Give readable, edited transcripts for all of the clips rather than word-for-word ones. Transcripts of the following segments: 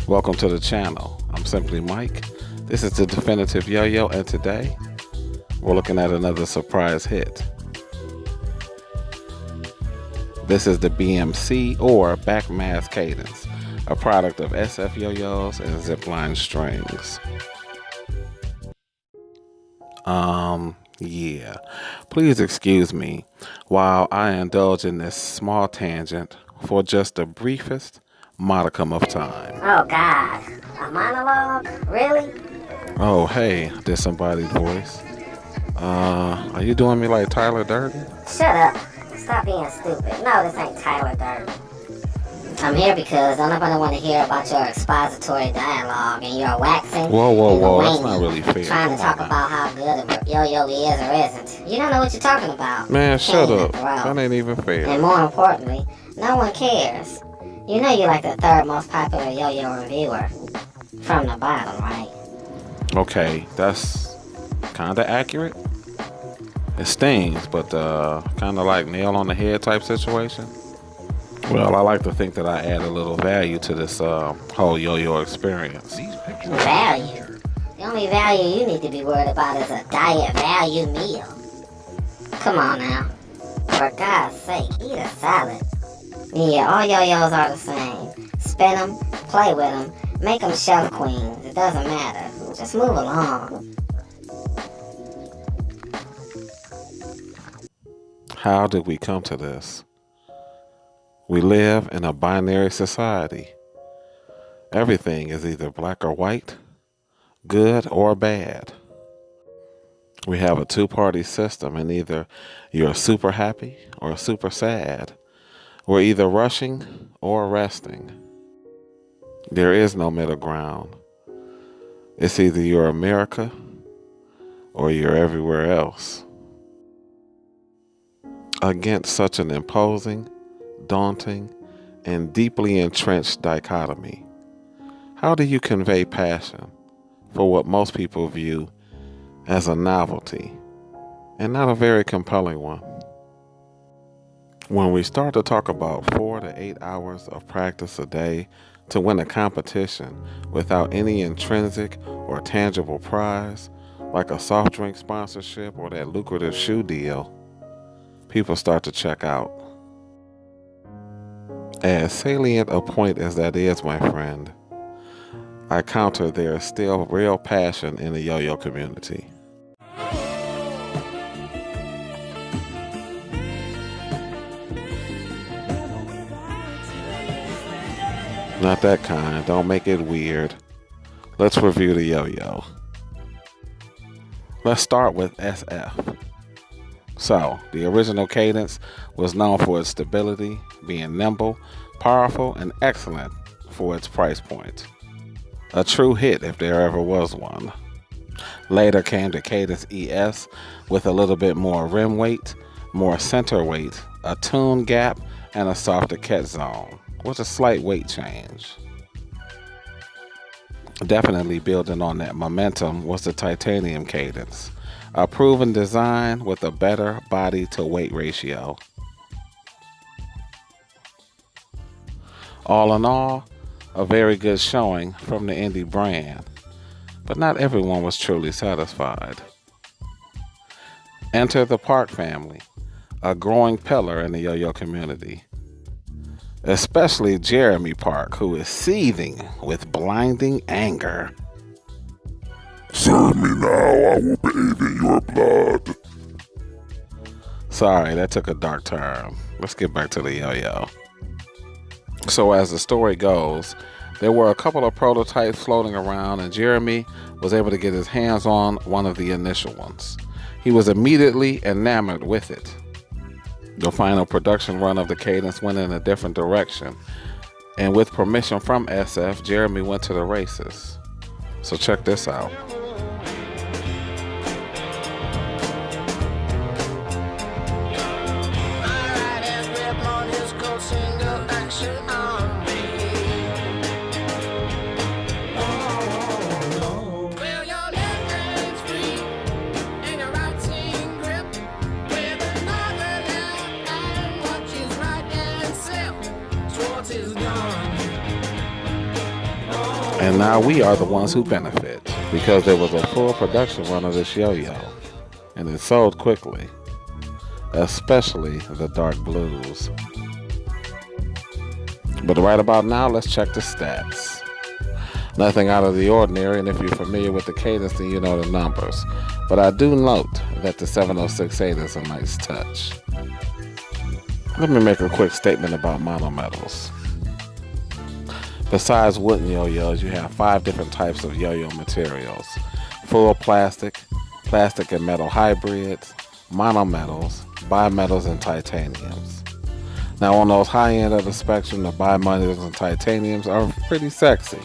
Welcome to the channel. I'm Simply Mike. This is the Definitive Yo-Yo, and today we're looking at another surprise hit. This is the BMC or Back Mass Cadence, a product of SF Yo-Yos and Zipline strings. Yeah. Please excuse me while I indulge in this small tangent for just the briefest modicum of time. Oh God, a monologue? Really? Oh hey, disembodied voice. Are you doing me like Tyler Durden? Shut up. Stop being stupid. No, this ain't Tyler Durden. I'm here because don't nobody want to hear about your expository dialogue and your waxing. Whoa, that's not really fair. Trying to talk about how good of a yo-yo is or isn't. You don't know what you're talking about. Man, shut up. That ain't even fair. And more importantly, no one cares. You know you're like the third most popular yo-yo reviewer from the bottom, right? Okay, that's kind of accurate. It stings, but kind of like nail on the head type situation. Well, I like to think that I add a little value to this whole yo-yo experience. Value? The only value you need to be worried about is a diet value meal. Come on now. For God's sake, eat a salad. Yeah, all yo-yos are the same. Spin them, play with them, make them shelf queens. It doesn't matter. Just move along. How did we come to this? We live in a binary society. Everything is either black or white, good or bad. We have a two-party system, and either you're super happy or super sad. We're either rushing or resting. There is no middle ground. It's either you're America or you're everywhere else. Against such an imposing, daunting, and deeply entrenched dichotomy, how do you convey passion for what most people view as a novelty and not a very compelling one? When we start to talk about 4 to 8 hours of practice a day to win a competition without any intrinsic or tangible prize, like a soft drink sponsorship or that lucrative shoe deal, people start to check out. As salient a point as that is, my friend, I counter there is still real passion in the yo-yo community. Not that kind. Don't make it weird. Let's review the yo-yo. Let's start with SF. So, the original Cadence was known for its stability, being nimble, powerful, and excellent for its price point. A true hit if there ever was one. Later came the Cadence ES with a little bit more rim weight, more center weight, a tune gap, and a softer cat zone, with a slight weight change. Definitely building on that momentum was the titanium Cadence, a proven design with a better body to weight ratio. All in all, a very good showing from the indie brand, but not everyone was truly satisfied. Enter the Park family, a growing pillar in the yo-yo community. Especially Jeremy Park, who is seething with blinding anger. Serve me now, I will bathe in your blood. Sorry, that took a dark turn. Let's get back to the yo-yo. So as the story goes, there were a couple of prototypes floating around, and Jeremy was able to get his hands on one of the initial ones. He was immediately enamored with it. The final production run of the Cadence went in a different direction, and with permission from SF, Jeremy went to the races. So check this out. Is gone. Oh. And now we are the ones who benefit because there was a full production run of this yo-yo and it sold quickly, especially the dark blues. But right about now, let's check the stats. Nothing out of the ordinary, and if you're familiar with the Cadence, then you know the numbers. But I do note that the 706.8 is a nice touch. Let me make a quick statement about monometals. Besides wooden yo-yos, you have 5 different types of yo-yo materials. Full plastic, plastic and metal hybrids, monometals, bimetals, and titaniums. Now on those high end of the spectrum, the bimetals and titaniums are pretty sexy.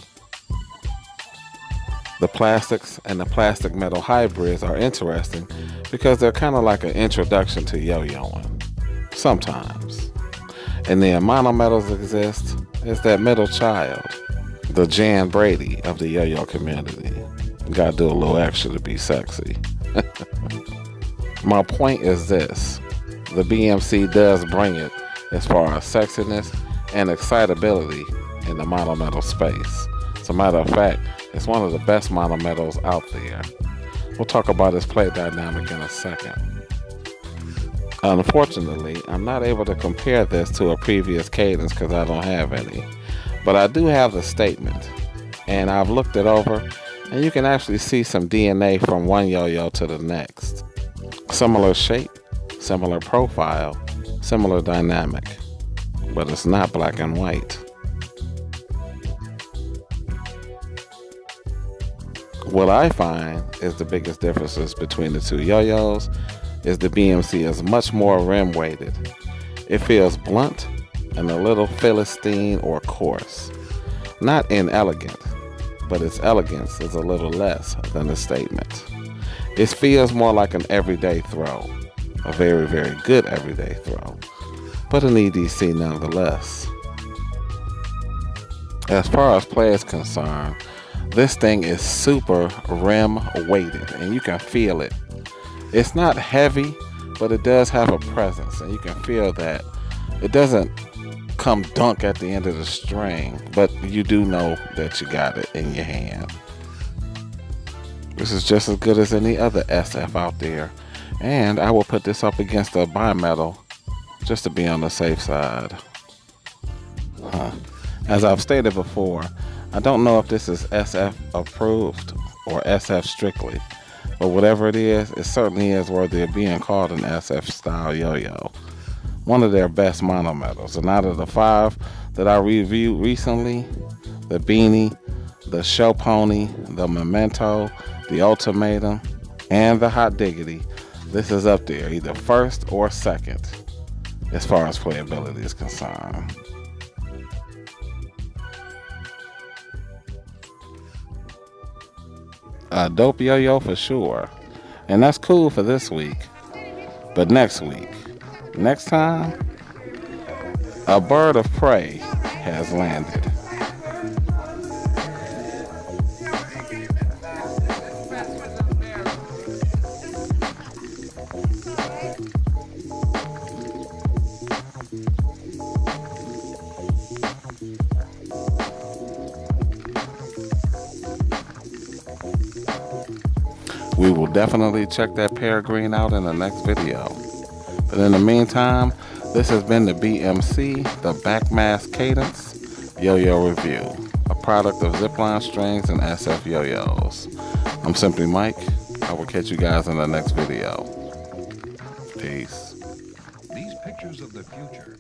The plastics and the plastic metal hybrids are interesting because they're kind of like an introduction to yo-yoing, sometimes. And then monometals exist as that middle child, the Jan Brady of the yo-yo community. You gotta do a little extra to be sexy. My point is this: the BMC does bring it as far as sexiness and excitability in the monometal space. As a matter of fact, it's one of the best monometals out there. We'll talk about its play dynamic in a second. Unfortunately, I'm not able to compare this to a previous Cadence because I don't have any. But I do have the statement, and I've looked it over, and you can actually see some DNA from one yo-yo to the next. Similar shape, similar profile, similar dynamic, but it's not black and white. What I find is the biggest differences between the two yo-yos is the BMC is much more rim weighted. It feels blunt and a little Philistine or coarse. Not inelegant, but its elegance is a little less than the statement. It feels more like an everyday throw, a very, very good everyday throw, but an EDC nonetheless. As far as play is concerned, this thing is super rim weighted and you can feel it. It's not heavy, but it does have a presence, and you can feel that. It doesn't come dunk at the end of the string, but you do know that you got it in your hand. This is just as good as any other SF out there, and I will put this up against a bimetal just to be on the safe side. As I've stated before, I don't know if this is SF approved or SF strictly, but whatever it is, it certainly is worthy of being called an SF style yo-yo. One of their best monometals, and out of the 5 that I reviewed recently, the Beanie, the Show Pony, the Memento, the Ultimatum, and the Hot Diggity, this is up there, either first or second, as far as playability is concerned. A dope yo-yo for sure. And that's cool for this week. But next week, next time, a bird of prey has landed. We will definitely check that peregrine out in the next video. But in the meantime, this has been the BMC, the Backmask Cadence Yo-Yo Review, a product of Zipline strings and SF yo-yos. I'm Simply Mike. I will catch you guys in the next video. Peace. These pictures of the future